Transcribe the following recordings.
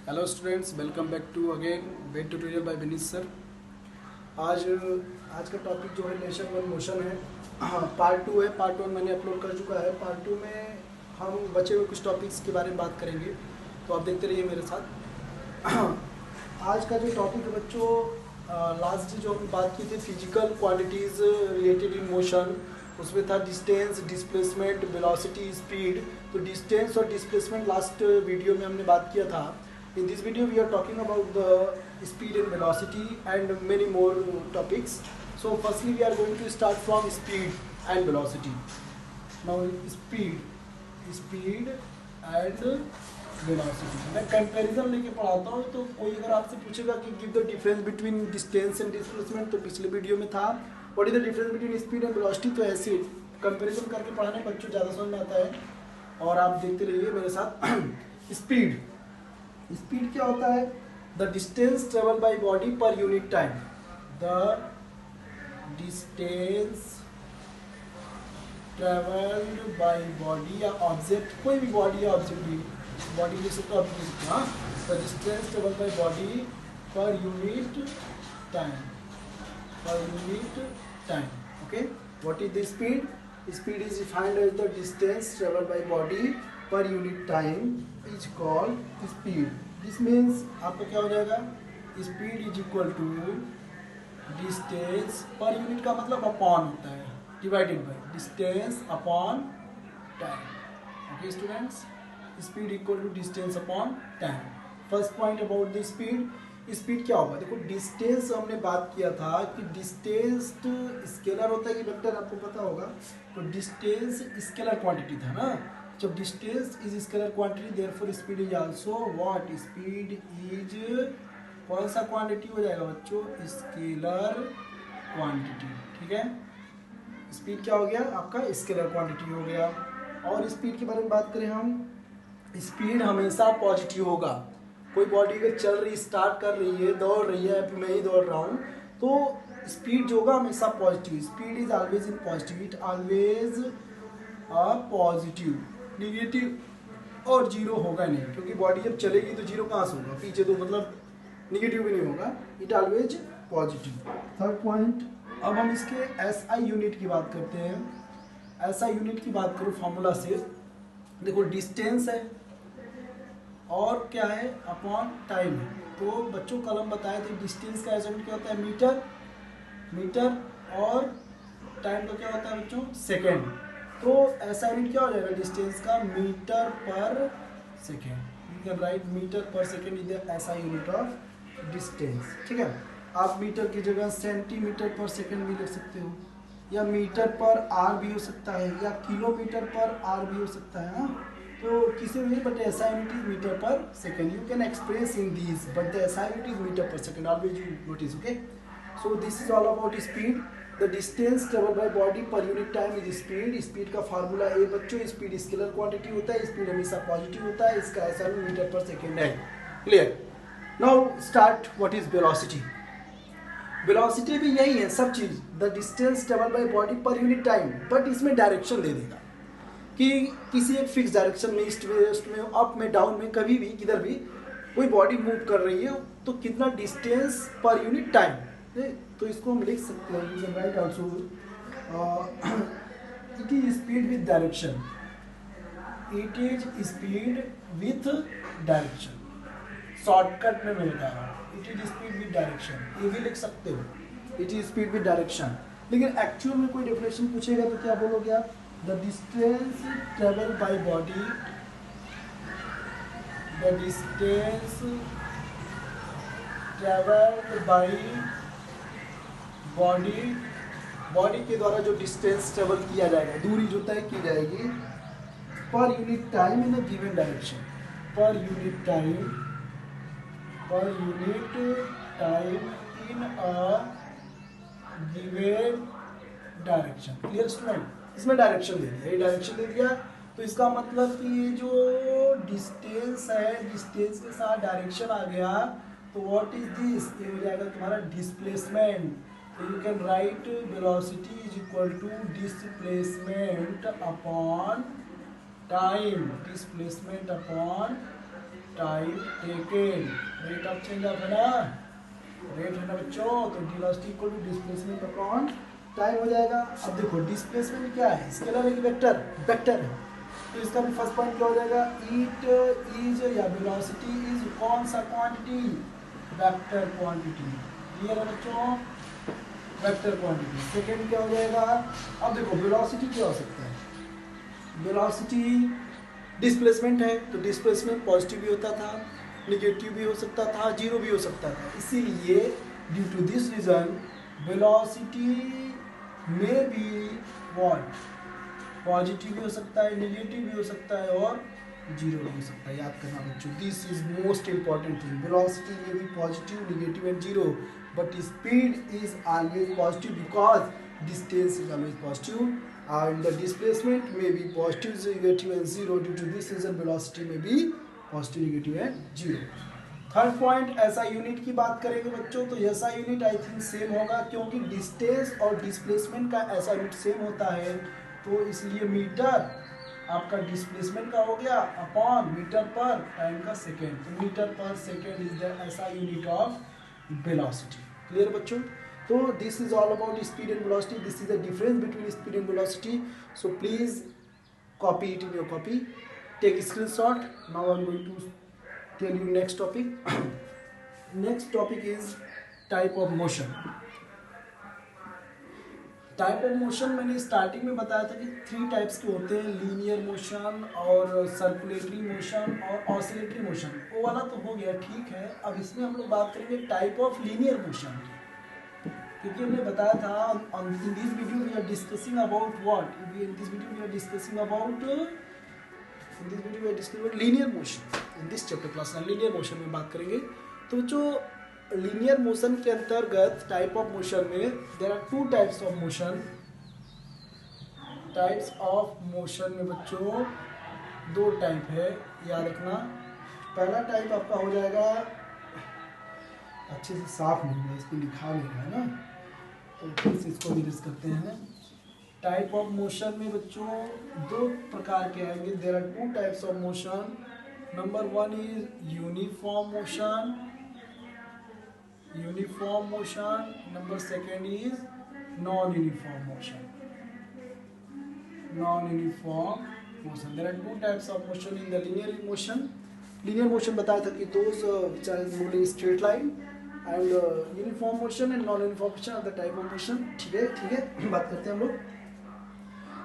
Hello students, welcome back to again wet tutorial by Vineet sir. आज आज का topic जो है लेसन वन मोशन है। हाँ, पार्ट टू है। पार्ट वन मैंने अपलोड कर चुका है। पार्ट टू में हम बचे हुए कुछ टॉपिक्स के बारे में बात करेंगे, तो आप देखते रहिए मेरे साथ। आज का जो टॉपिक है बच्चों, लास्ट जो हम बात की थी physical quantities related in motion, उसमें था डिस्टेंस, डिस्प्लेसमेंट, वेलोसिटी, स्पीड। तो डिस्टेंस और डिस्प्लेसमेंट लास्ट वीडियो में हमने बात किया था। In this video we are talking about the speed and velocity and many more topics. So firstly we are going to start from speed and velocity. Now speed and velocity. मैं comparison लेके पढ़ाता हूँ, तो कोई अगर आपसे पूछेगा कि give the difference between distance and displacement, तो पिछले वीडियो में था what is the difference between speed and velocity. तो ऐसे कंपैरिजन करके पढ़ाने बच्चों ज़्यादा समझ में आता है, और आप देखते रहिए मेरे साथ। स्पीड क्या होता है? The distance travel by body per unit time. The distance travelled by body या ऑब्जेक्ट, कोई भी बॉडी या ऑब्जेक्ट भी, बॉडी लिख सकते हो, हाँ। The distance travel by body per unit time, okay. What is the speed? Speed is defined as the distance travel by body per unit time is called speed. This means आपका क्या हो जाएगा? Speed is equal to distance per unit का मतलब upon होता है, divided by distance upon time. Okay students, speed equal to distance upon time. First point about the speed. Speed क्या होगा? देखो, डिस्टेंस हमने बात किया था कि डिस्टेंस तो स्केलर होता है कि वेक्टर, आपको पता होगा। तो डिस्टेंस स्केलर क्वांटिटी था ना। जब distance is scalar quantity, therefore speed is also what? Speed is कौन सा क्वांटिटी हो जाएगा बच्चों? Scalar quantity. ठीक है, स्पीड क्या हो गया आपका? स्केलर क्वांटिटी हो गया। और स्पीड के बारे में बात करें हम, स्पीड हमेशा पॉजिटिव होगा। कोई बॉडी अगर चल रही, स्टार्ट कर रही है, दौड़ रही है, मैं ही दौड़ रहा हूँ, तो स्पीड जो होगा हमेशा positive. Speed is always in positive, it always positive. Negative और जीरो होगा नहीं, क्योंकि बॉडी जब चलेगी तो जीरो कहाँ से होगा? पीछे, तो मतलब निगेटिव भी नहीं होगा, it always positive. Third point, अब हम इसके एसआई यूनिट की बात करते हैं। एसआई यूनिट की बात करूँ फॉर्मूला से, देखो डिस्टेंस है और क्या है? अपॉन टाइम है। तो बच्चों कलम बताए थे, डिस्टेंस का एसआई यूनिट क्या होता है? मीटर, और टाइम का क्या होता है बच्चों? सेकेंड। तो ऐसा यूनिट क्या हो जाएगा डिस्टेंस का? Meter per second. You can write meter per second is the ऐसा यूनिट ऑफ डिस्टेंस। ठीक है, आप मीटर की जगह सेंटीमीटर पर सेकेंड भी लिख सकते हो, या मीटर पर आर भी हो सकता है, या किलोमीटर पर आर भी हो सकता है ना। तो किसी भी, बट ऐसा unit is metre per second. You can express in this, but the ऐसा unit is metre per second, always you notice. Okay, so this is all about speed. The distance travel by body per unit time is speed. Speed का formula ए बच्चों, speed scalar quantity होता है, speed हमेशा positive होता है, इसका ऐसा metre per second है। Clear? Now start, what is velocity? Velocity भी यही है सब चीज, the distance travel by body per unit time, but इसमें डायरेक्शन दे देगा कि किसी एक फिक्स डायरेक्शन में, ईस्ट में, वेस्ट में, अप में, डाउन में, कभी भी किधर भी कोई बॉडी मूव कर रही है, तो कितना डिस्टेंस पर यूनिट टाइम। तो इसको हम लिख सकते हैं, you can right also it is speed with direction. It is speed with direction, shortcut में मैं बता रहा हूँ। It is speed with direction, ये भी लिख सकते हो, it is speed with direction. लेकिन एक्चुअल में कोई डेफिनेशन पूछेगा तो क्या बोलोगे आप? The distance travel by body, the distance travelled by body के द्वारा जो डिस्टेंस ट्रेवल किया जाएगा, दूरी जो तय की जाएगी, पर unit time in a given direction, पर unit time in a given direction. Clear student? इसमें डायरेक्शन दे दिया, ये डायरेक्शन दे दिया, तो इसका मतलब कि ये जो डिस्टेंस है, डिस्टेंस के साथ डायरेक्शन आ गया, तो व्हाट इज दिस? ये हो जाएगा तुम्हारा displacement. So you can write velocity is equal to displacement upon time, displacement upon time taken, rate of change of है ना, रेट है ना बच्चों, तो velocity equal to displacement upon time हो जाएगा। अब देखो डिस्प्लेसमेंट क्या है, स्केलर है कि वेक्टर, वेक्टर है, तो इसका भी फर्स्ट पॉइंट क्या हो जाएगा, इट इज या वेलोसिटी इज कौन सा क्वांटिटी, वेक्टर क्वांटिटी, क्लियर है बच्चों, वेक्टर क्वांटिटी। सेकंड क्या हो जाएगा, अब देखो वेलोसिटी क्या हो सकता है, वेलोसिटी डिस्प्लेसमेंट है, तो डिस्प्लेसमेंट पॉजिटिव भी होता था, नेगेटिव भी हो सकता था, जीरो भी हो सकता था, इसीलिए due to this reason velocity में बी व्हाट, पॉजिटिव भी हो सकता है, नेगेटिव भी हो सकता है और जीरो भी हो सकता है। याद करना बच्चों, this is most important thing, velocity में भी positive, negative and zero, but speed is always positive because distance is always positive, and the displacement may be positive, negative and zero. Due to this reason velocity may be positive, negative and zero. Third point ऐसा unit की बात करेंगे बच्चों, तो ऐसा unit I think same होगा, क्योंकि distance और डिस्प्लेसमेंट का ऐसा यूनिट सेम होता है, तो इसलिए मीटर आपका डिस्प्लेसमेंट का हो गया अपॉन मीटर पर टाइम का सेकेंड, तो metre per second is the ऐसा यूनिट ऑफ वेलोसिटी। क्लियर बच्चों, so this is all about speed and velocity, this is the difference between speed and velocity, so please copy it in your copy, take a screenshot. Now I'm going to tell you next topic. Next topic is type of motion. Type of motion मैंने starting में बताया था कि 3 types के होते हैं, linear motion और circulatory motion और ऑसिलेटरी मोशन, वो वाला तो हो गया ठीक है। अब इसमें हम लोग बात करेंगे टाइप ऑफ लीनियर मोशन की, क्योंकि हमने बताया था in this video we are discussing about what, in this video we are discussing about linear motion, in this chapter class linear motion में बात करेंगे। तो जो लीनियर मोशन के अंतर्गत टाइप ऑफ मोशन में there are 2 types of motion, types of motion में बच्चों 2 टाइप है, याद रखना। पहला टाइप आपका हो जाएगा, अच्छे से साफ नहीं है, इस पर लिखा नहीं है ना, तो फिर से इसको रीड करते हैं। टाइप ऑफ मोशन में बच्चों 2 प्रकार के आएंगे, there are 2 types of motion. Number 1 is uniform motion, uniform motion, number 2 is non uniform motion, non uniform motion. There are 2 types of motion in the linear motion. Linear motion बताया था कि those which are moving straight line, and uniform motion and non uniform motion of the type of motion. ठीक है, बात करते हैं हम लोग।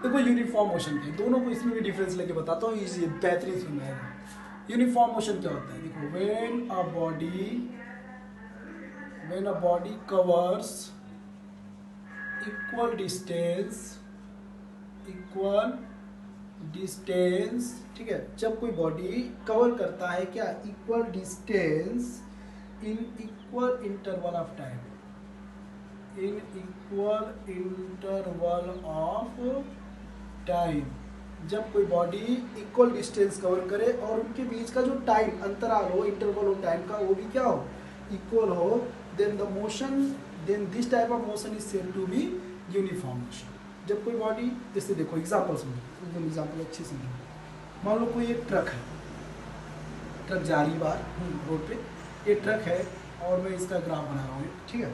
देखो यूनिफॉर्म मोशन के दोनों को इसमें भी डिफरेंस लेके बताता हूँ, इजी बेहतरीन समझ आएगा। यूनिफॉर्म मोशन क्या होता है, देखो when a body covers equal distance, ठीक है, जब कोई बॉडी कवर करता है क्या, equal distance in equal interval of time, in equal interval of time, जब कोई बॉडी इक्वल डिस्टेंस कवर करे और उनके बीच का जो टाइम अंतराल हो, इंटरवल हो टाइम का, वो भी क्या हो, इक्वल हो, then the motion, then this type of motion is said to be uniform motion. जब कोई बॉडी, जैसे देखो एग्जाम्पल समझो, एकदम एग्जाम्पल अच्छे से, मान लो कोई एक ट्रक है, ट्रक जा रही बार रोड पे, ये ट्रक है और मैं इसका ग्राफ बना रहा हूँ, ठीक है।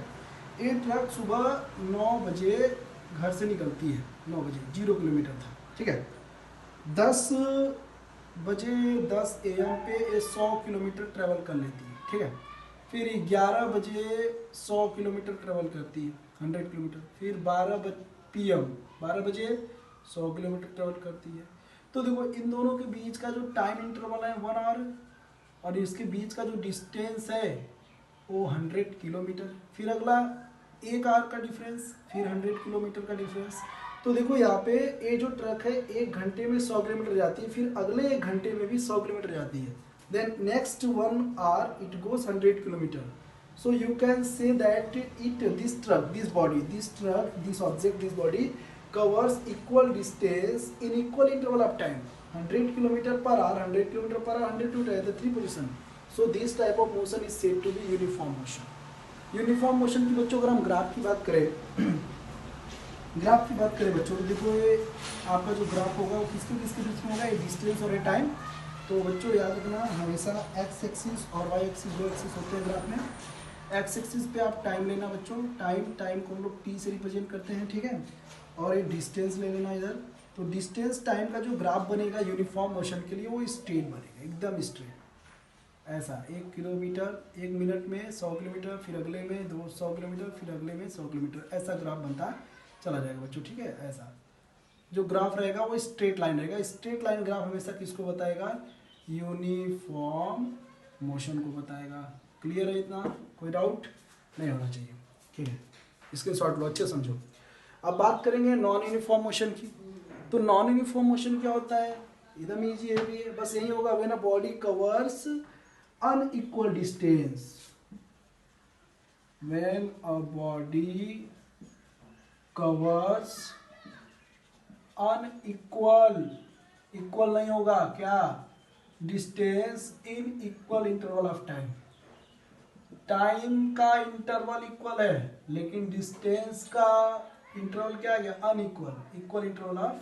ये ट्रक सुबह 9 बजे घर से निकलती है, 9 बजे 0 किलोमीटर था, ठीक है। 10 बजे 10 AM पे ये 100 किलोमीटर ट्रेवल कर लेती है, ठीक है। फिर 11 बजे 100 किलोमीटर ट्रेवल करती है, 100 किलोमीटर। फिर 12 PM 12 बजे 100 किलोमीटर ट्रेवल करती है। तो देखो इन दोनों के बीच का जो टाइम इंटरवल है 1 आवर, और इसके बीच का जो डिस्टेंस है वो 100 किलोमीटर। फिर अगला 1 आवर का डिफरेंस, फिर 100 किलोमीटर का डिफरेंस। तो देखो यहाँ पे ये जो ट्रक है 1 घंटे में 100 किलोमीटर जाती है, फिर अगले 1 घंटे में भी 100 किलोमीटर जाती है, then next 1 hour it goes 100 kilometer. So you can say that this truck, this body, this truck, this object, this body covers equal distance in equal interval of time, 100 km per hour, 100 km per hour, 100 to the 3 position. So this type of motion is said to be uniform motion. Uniform motion की बच्चों अगर हम graph की बात करें graph की बात करें बच्चों तो देखो ये आपका जो ग्राफ होगा वो किसके किसके बीच में होगा, ये डिस्टेंस और ये टाइम। तो बच्चों याद रखना हमेशा एक्स एक्सिस और वाई एक्सिस दो एक्सिस होते हैं ग्राफ में। एक्स एक्सिस पे आप टाइम लेना बच्चों, टाइम को हम लोग टी से रिप्रेजेंट करते हैं, ठीक है। और ये डिस्टेंस ले लेना इधर। तो डिस्टेंस टाइम का जो ग्राफ बनेगा यूनिफॉर्म मोशन के लिए वो स्ट्रेट बनेगा, एकदम स्ट्रेट। ऐसा 1 किलोमीटर 1 मिनट में 100 किलोमीटर, फिर अगले में 200 किलोमीटर, फिर अगले में 100 किलोमीटर, ऐसा ग्राफ बनता चला जाएगा बच्चों, ठीक है। ऐसा जो ग्राफ रहेगा वो स्ट्रेट लाइन रहेगा। स्ट्रेट लाइन ग्राफ हमेशा किसको बताएगा, यूनिफॉर्म मोशन को बताएगा। क्लियर है इतना, कोई डाउट नहीं होना चाहिए, ठीक है। इसके शॉर्ट लो, अच्छे समझो। अब बात करेंगे नॉन यूनिफॉर्म मोशन की। तो नॉन यूनिफॉर्म मोशन क्या होता है, एकदम ईजी है भी, बस यही होगा, when a body covers unequal distance, when a body covers unequal, equal नहीं होगा क्या, distance in equal interval of time. Time का इंटरवल इक्वल है लेकिन डिस्टेंस का इंटरवल क्या आ गया, unequal, equal interval of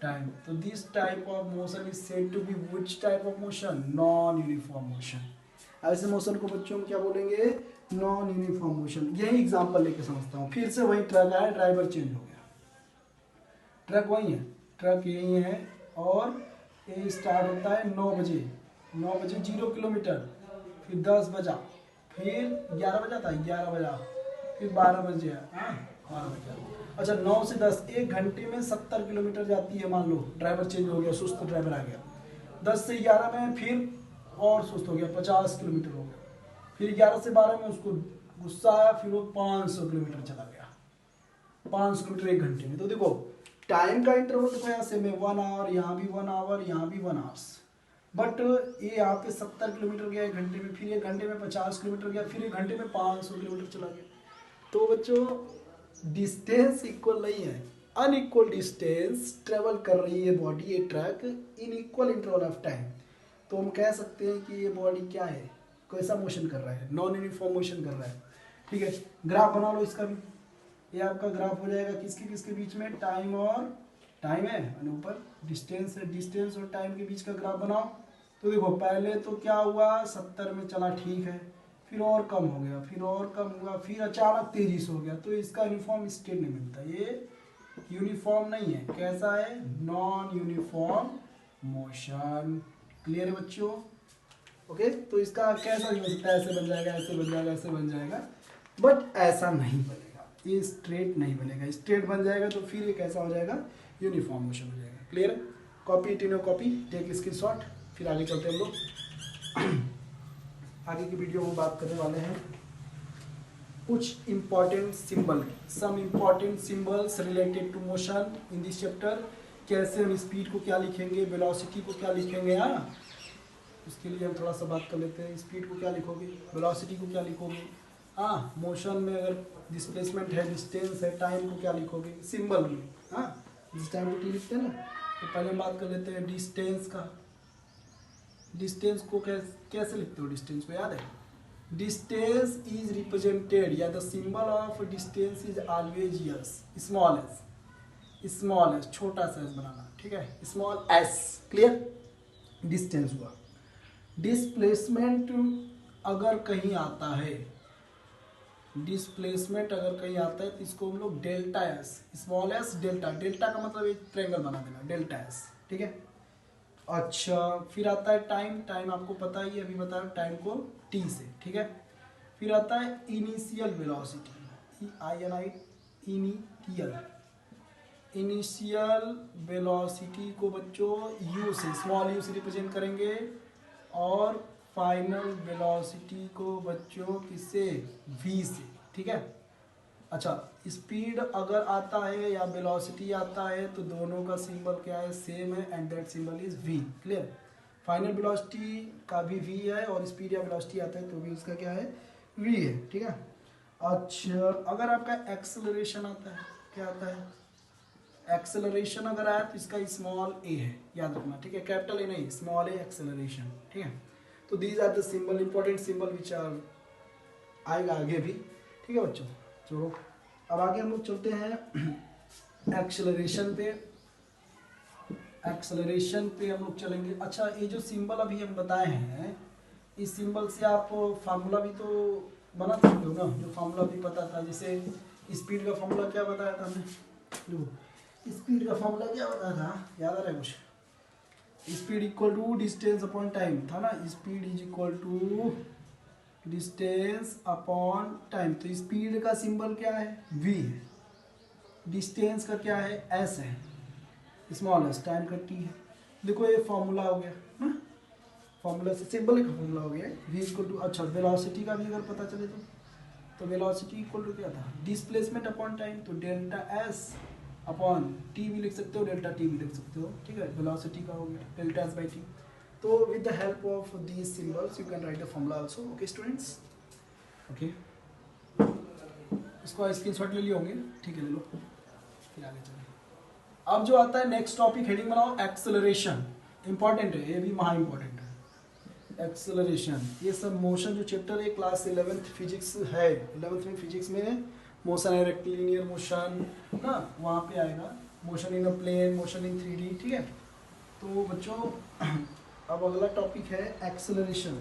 time. तो this type of motion is said to be which type of motion, non uniform motion. ऐसे motion को बच्चों हम क्या बोलेंगे, नॉन यूनिफॉर्म मोशन। यही एग्जांपल लेके समझता हूँ। फिर से वही ट्रक आया, ड्राइवर चेंज हो गया, ट्रक वही है, ट्रक यही है, और ये स्टार्ट होता है 9 बजे, 9 बजे 0 किलोमीटर, फिर 10 बजा, फिर 11 बजा था, 11 बजा, फिर 12 बजे, हाँ 12 बजा। अच्छा 9 से 10, 1 घंटे में 70 किलोमीटर जाती है, मान लो ड्राइवर चेंज हो गया, सुस्त ड्राइवर आ गया। 10 से 11 में फिर और सुस्त हो गया, 50 किलोमीटर हो गया। फिर 11 से 12 में उसको गुस्सा आया, फिर वो 500 किलोमीटर चला गया, 500 किलोमीटर 1 घंटे में। तो देखो टाइम का इंटरवल देखो यहाँ से में 1 आवर, यहाँ भी 1 आवर, यहाँ भी 1 आवर्स। बट ये यहाँ पे 70 किलोमीटर गया 1 घंटे में, फिर 1 घंटे में 50 किलोमीटर गया, फिर 1 घंटे में 500 किलोमीटर चला गया। तो बच्चों डिस्टेंस इक्वल नहीं है, अनइक्वल डिस्टेंस ट्रेवल कर रही है बॉडी, ये truck, in equal interval of time. तो हम कह सकते हैं कि ये बॉडी क्या है, कैसा मोशन कर रहा है, नॉन यूनिफॉर्म मोशन कर रहा है, ठीक है। ग्राफ बना लो इसका भी, ये आपका ग्राफ हो जाएगा किसके किसके बीच में, टाइम और टाइम है, और ऊपर डिस्टेंस है, डिस्टेंस और टाइम के बीच का ग्राफ बनाओ। तो देखो पहले तो क्या हुआ, 70 में चला, ठीक है, फिर और कम हो गया, फिर और कम हुआ, फिर अचानक तेजी से हो गया। तो इसका यूनिफॉर्म स्टेट नहीं मिलता, ये यूनिफॉर्म नहीं है, कैसा है, नॉन यूनिफॉर्म मोशन। क्लियर है बच्चों, ओके। तो इसका कैसा हो सकता है, ऐसे बन जाएगा, ऐसे बन जाएगा, ऐसे बन जाएगा, बट ऐसा नहीं बनेगा, ये स्ट्रेट नहीं बनेगा। स्ट्रेट बन जाएगा तो फिर ये कैसा हो जाएगा, यूनिफॉर्म मोशन हो जाएगा। क्लियर है, कॉपी टीनो कॉपी, टेक स्क्रीनशॉट, फिर आगे चलते हैं हम लोग। आगे की वीडियो में बात करने वाले हैं कुछ important symbol, some important symbols related to motion in this chapter. कैसे हम स्पीड को क्या लिखेंगे, वेलोसिटी को क्या लिखेंगे, हाँ उसके लिए हम थोड़ा सा बात कर लेते हैं। स्पीड को क्या लिखोगे, वेलोसिटी को क्या लिखोगे, हाँ मोशन में अगर डिस्प्लेसमेंट है, डिस्टेंस है, टाइम को क्या लिखोगे सिंबल में, हाँ जिस टाइम को टी लिखते हैं ना। तो पहले हम बात कर लेते हैं डिस्टेंस का। डिस्टेंस को कैसे लिखते हो, डिस्टेंस को याद है, डिस्टेंस इज रिप्रेजेंटेड, या the symbol of distance is always yes, small S, छोटा सा एस बनाना, ठीक है, स्मॉल एस। क्लियर, डिस्टेंस हुआ। डिस्प्लेसमेंट अगर कहीं आता है, डिस्प्लेसमेंट अगर कहीं आता है तो इसको हम लोग delta S, small S delta, delta का मतलब एक ट्रायंगल बना देना, डेल्टा एस, ठीक है। अच्छा फिर आता है टाइम, टाइम आपको पता ही है, अभी बताया टाइम को टी से, ठीक है। फिर आता है initial velocity, INI, initial velocity को बच्चों यू से, स्मॉल यू से रिप्रेजेंट करेंगे, और फाइनल वेलोसिटी को बच्चों किससे, v से, ठीक है। अच्छा स्पीड अगर आता है या वेलोसिटी आता है तो दोनों का सिंबल क्या है, सेम है, and that symbol is v। Clear, final velocity का भी v है, और स्पीड या वेलोसिटी आता है तो भी उसका क्या है, v है, ठीक है। अच्छा अगर आपका एक्सेलरेशन आता है, क्या आता है, एक्सेलरेशन अगर आया तो इसका स्मॉल a है, याद रखना, ठीक है, कैपिटल A नहीं, स्मॉल a एक्सेलरेशन, ठीक है। तो these are the symbol, important symbol which are आएगा आगे भी, ठीक है बच्चों। तो अब आगे हम लोग चलते हैं एक्सेलरेशन पे हम लोग चलेंगे। अच्छा, ये जो सिंबल अभी हम बताए हैं, इस सिंबल से आप फार्मूला भी तो बना सकते हो ना, जो फार्मूला भी पता था। जैसे स्पीड का फार्मूला क्या बताया था हमने, जो स्पीड का फार्मूला क्या बताया था, याद आ रहा है कुछ? Speed equal to distance upon time था ना। Speed is equal to distance upon time. तो स्पीड का सिंबल क्या है, v है। डिस्टेंस का क्या है, s है, स्मॉल एस। टाइम का t है। देखो ये फॉर्मूला हो गया ना, फॉर्मूला से सिंबल का फॉर्मूला हो गया v इक्वल टू। अच्छा, वेलोसिटी का भी अगर पता चले तो वेलोसिटी इक्वल टू क्या था, डिस्प्लेसमेंट अपॉन टाइम। तो डेल्टा s अपॉन टी भी लिख सकते हो, डेल्टा टी भी लिख सकते हो, ठीक है। वेलोसिटी का हो गया डेल्टा s बाई टी। तो with the help of these symbols you can right the formula also. Okay students, okay, इसको स्क्रीनशॉट ले लिए होंगे, ठीक है, ले लो, फिर आगे चलें। अब जो आता है नेक्स्ट टॉपिक, हेडिंग बनाओ एक्सेलरेशन। इंपॉर्टेंट है, ये भी महा इंपॉर्टेंट है। एक्सेलरेशन, ये सब मोशन जो चैप्टर है क्लास 11th फिजिक्स है, 11th में फिजिक्स में मोशन है, रेक्टिलिनियर मोशन ना, वहाँ पे आएगा। Motion in a plane, motion in 3D, ठीक है। तो बच्चों अब अगला टॉपिक है एक्सेलरेशन।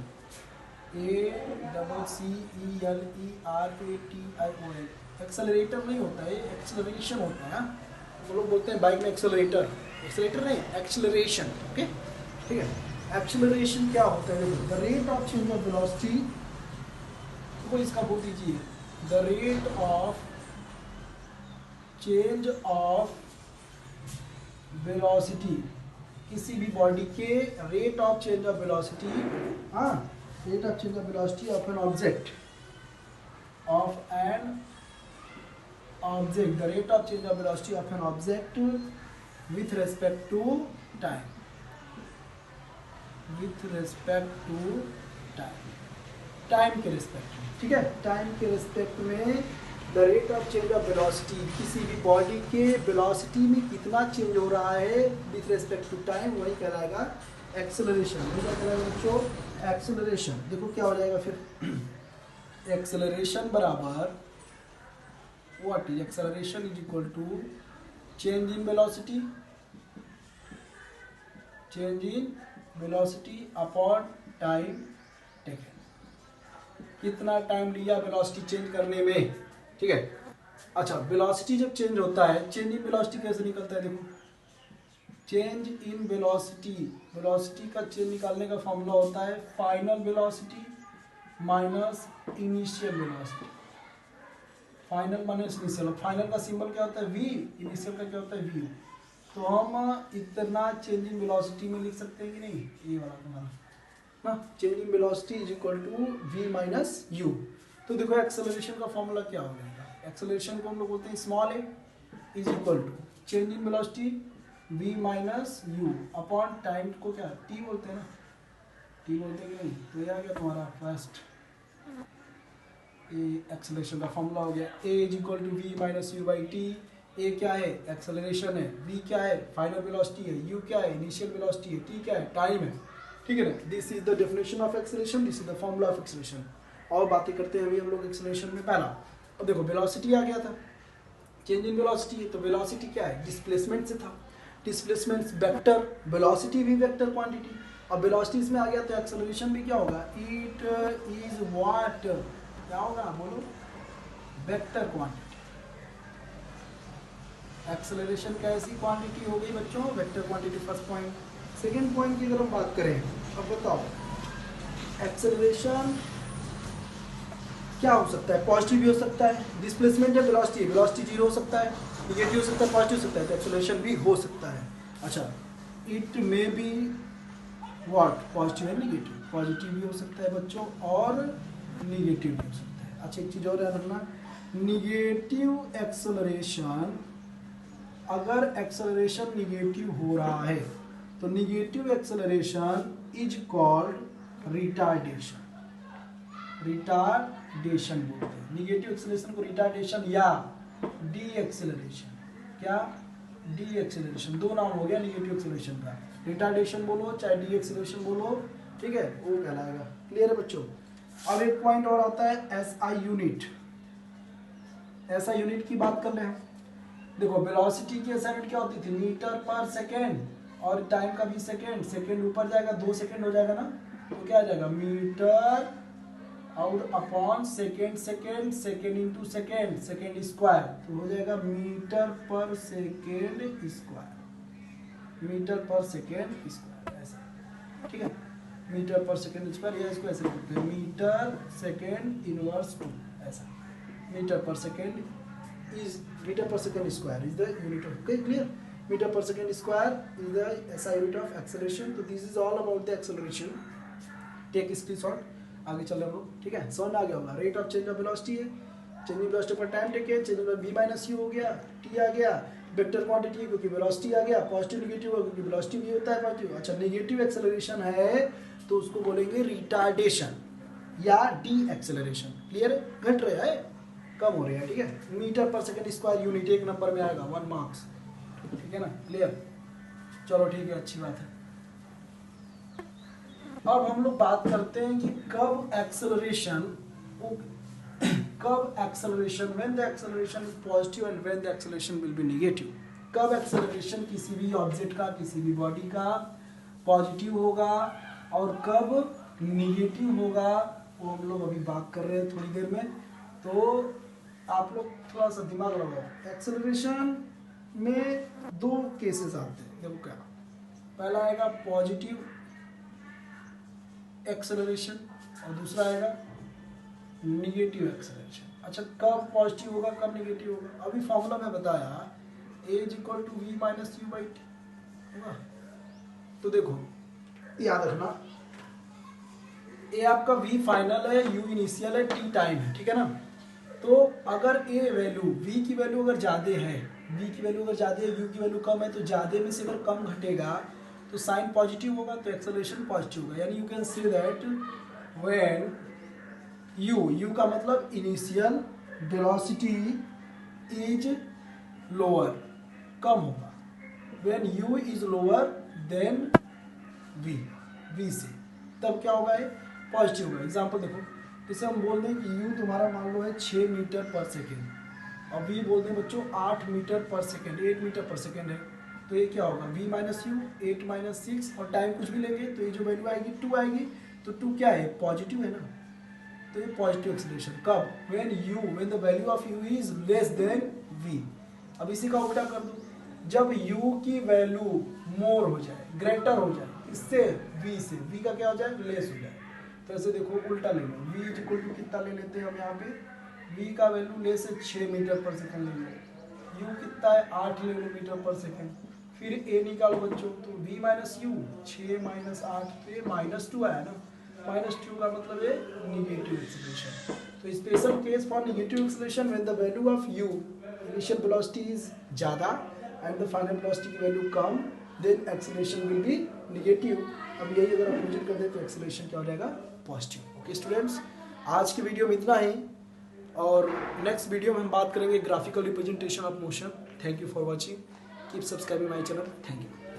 ACCELERATION। एक्सेलरेटर नहीं होता है, एक्सेलरेशन होता है। वो लोग बोलते हैं बाइक में एक्सेलरेटर, एक्सेलरेटर नहीं, एक्सेलरेशन। ओके, ठीक है। एक्सेलरेशन क्या होता है, the rate of change of velocity. तो इसका बोल दीजिए, the rate of change of velocity, किसी भी बॉडी के rate of change of velocity, हाँ, rate of change of velocity of an object, the rate of change of velocity of an object with respect to time, time के respect में, ठीक है। Time के respect में the rate of change of velocity, किसी भी body के velocity में कितना चेंज हो रहा है विथ रिस्पेक्ट टू टाइम, वही कहलाएगा एक्सेलरेशन। क्या कहलाएगा बच्चों, एक्सेलरेशन। देखो क्या हो जाएगा फिर, एक्सेलरेशन बराबर what is acceleration is equal to change in velocity upon time taken। कितना टाइम लिया वेलोसिटी चेंज करने में, ठीक है। अच्छा, वेलोसिटी जब चेंज होता है, चेंज इन वेलोसिटी कैसे निकलता है, देखो, चेंज इन वेलोसिटी, वेलोसिटी का चेंज निकालने का फॉर्मूला होता है final velocity minus initial velocity. Final minus initial, final का सिंबल क्या होता है, v, इनिशियल का क्या होता है, v। तो हम इतना चेंज इन वेलोसिटी में लिख सकते हैं कि नहीं, ये वाला तुम्हारा ना, change in velocity is equal to v minus u। तो देखो एक्सेलरेशन का फॉर्मूला क्या हो जाएगा, एक्सेलरेशन को हम लोग बोलते हैं small a is equal to change in velocity v minus u upon time को क्या t बोलते हैं ना, t बोलते हैं कि नहीं। तो ये आ गया तुम्हारा फर्स्ट एक्सेलरेशन का फॉर्मूला हो गया, a is equal to v minus u by t. A क्या है, एक्सेलरेशन है, v क्या है, फाइनल वेलोसिटी है, u क्या है, इनिशियल वेलोसिटी है, t क्या है, टाइम है, ठीक है ना। This is the definition of acceleration, this is the formula of acceleration. और बातें करते हैं अभी हम लोग एक्सेलरेशन में। पहला, अब देखो वेलोसिटी आ गया था, चेंज इन वेलोसिटी, तो वेलोसिटी क्या है, डिस्प्लेसमेंट से था, डिस्प्लेसमेंट वेक्टर, वेलोसिटी भी वेक्टर क्वांटिटी। अब वेलोसिटी इसमें आ गया तो एक्सेलरेशन भी क्या होगा, इट इज व्हाट, क्या होगा बोलो, वेक्टर क्वांटिटी। एक्सेलरेशन क्या ऐसी क्वांटिटी हो गई बच्चों, vector quantity, first point. Second point की अगर हम बात करें, अब बताओ एक्सेलरेशन क्या हो सकता है, पॉजिटिव भी हो सकता है, डिस्प्लेसमेंट है, वेलोसिटी, वेलोसिटी जीरो हो सकता है, निगेटिव हो सकता है, पॉजिटिव हो सकता है, तो एक्सेलरेशन भी हो सकता है। अच्छा, it may be what, positive and negative, positive भी हो सकता है बच्चों और निगेटिव भी हो सकता है। अच्छा, एक चीज और याद रखना, निगेटिव एक्सेलरेशन, अगर एक्सेलरेशन निगेटिव हो रहा है तो negative acceleration is called retardation, retardation बोलते हैं। निगेटिव एक्सेलरेशन को रिटार्डेशन या डी एक्सेलरेशन, क्या, डी एक्सेलरेशन, दो नाम हो गया निगेटिव एक्सेलरेशन का, रिटार्डेशन बोलो चाहे डी एक्सेलरेशन बोलो, ठीक है, वो कहलाएगा। क्लियर है बच्चों। अब एक पॉइंट और आता है एसआई यूनिट, एसआई यूनिट की बात कर रहे हैं। देखो वेलोसिटी की असाइनमेंट क्या होती थी, मीटर पर सेकेंड, और टाइम का भी सेकेंड, सेकेंड ऊपर जाएगा 2 सेकेंड हो जाएगा ना, तो क्या आ जाएगा मीटर और upon second, second second into second, second square, तो हो जाएगा metre per second square, metre per second square, ऐसा ठीक है, मीटर पर सेकेंड स्क्वायर, या इसको ऐसे लिखते हैं मीटर सेकेंड इनवर्स 2, ऐसा metre per second is meter per second square is the unit of, okay, clear, meter per second square is the SI unit of acceleration. तो this is all about the acceleration. take screenshot, आगे चल रहे हम लोग, ठीक है, समझ आ गया होगा। Rate of change of velocity है, चेंजिंग वेलोसिटी पर टाइम टेक है, चेंजिंग v माइनस u हो गया, t आ गया, वेक्टर क्वांटिटी क्योंकि वेलोसिटी आ गया, पॉजिटिव नेगेटिव हो क्योंकि वेलोसिटी भी होता है पॉजिटिव। अच्छा नेगेटिव एक्सेलरेशन है तो उसको बोलेंगे रिटार्डेशन या डी एक्सेलरेशन, क्लियर है, घट रहा है, कम हो रहा है, ठीक है। मीटर पर सेकंड स्क्वायर यूनिट 1 नंबर में आएगा, 1 मार्क्स, ठीक है ना, क्लियर, चलो ठीक है, अच्छी बात है। अब हम लोग बात करते हैं कि कब acceleration when the acceleration is positive and when the acceleration will be negative. कब एक्सेलरेशन किसी भी ऑब्जेक्ट का, किसी भी बॉडी का पॉजिटिव होगा और कब नेगेटिव होगा, वो हम लोग अभी बात कर रहे हैं थोड़ी देर में। तो आप लोग थोड़ा सा दिमाग लगाओ। एक्सेलरेशन में 2 केसेस आते हैं, देखो क्या, पहला आएगा पॉजिटिव एक्सेलरेशन और दूसरा आएगा नेगेटिव एक्सेलरेशन। अच्छा कब पॉजिटिव होगा कब नेगेटिव होगा, अभी फॉर्मूला में बताया a is equal to v minus u by t, होगा। तो देखो याद रखना, a आपका v फाइनल है, u इनिशियल है, t टाइम है, ठीक है ना। तो अगर a वैल्यू, v की वैल्यू अगर ज़्यादा है, v की वैल्यू अगर ज़्यादा है, u की वैल्यू कम है, तो ज़्यादा में से अगर कम घटेगा तो साइन पॉजिटिव होगा, तो एक्सेलरेशन पॉजिटिव होगा। यानी you can say that when u का मतलब इनिशियल वेलोसिटी इज लोअर, कम होगा, when u is lower than v से, तब क्या होगा, ये पॉजिटिव होगा। एग्जाम्पल देखो, जैसे हम बोल दें कि u तुम्हारा मान लो है 6 मीटर पर सेकेंड और v बोल दें बच्चों 8 metre per second, 8 metre per second है, तो ये क्या होगा, v माइनस यू 8 माइनस 6 और टाइम कुछ भी लेंगे तो ये जो वैल्यू आएगी 2 आएगी, तो 2 क्या है, पॉजिटिव है ना, तो ये पॉजिटिव एक्सेलरेशन कब, when the value of u is less than v। अब इसी का उल्टा कर दो, जब u की वैल्यू मोर हो जाए, ग्रेटर हो जाए इससे, v से, v का क्या हो जाए, लेस हो जाए। तो ऐसे देखो उल्टा ले लो, v इज इक्वल टू कितना ले लेते हैं हम यहाँ पे, v का वैल्यू ले से 6 मीटर पर सेकेंड ले लो, u कितना है 8 ले लो मीटर पर सेकेंड, फिर a निकालो बच्चों, तो v माइनस यू 6 माइनस 8 पे -2 आया ना, -2 का मतलब है नेगेटिव एक्सेलरेशन। तो special case for negative acceleration when the value of u initial velocity is ज़्यादा एंड द फाइनल वेलोसिटी की वैल्यू कम, then acceleration will be negative. अब यही अगर अपोजिट कर दे तो एक्सेलरेशन क्या हो जाएगा, पॉजिटिव। ओके स्टूडेंट्स, आज की वीडियो में इतना ही, और नेक्स्ट वीडियो में हम बात करेंगे graphical representation of motion. Thank you for watching, keep subscribing my channel, thank you.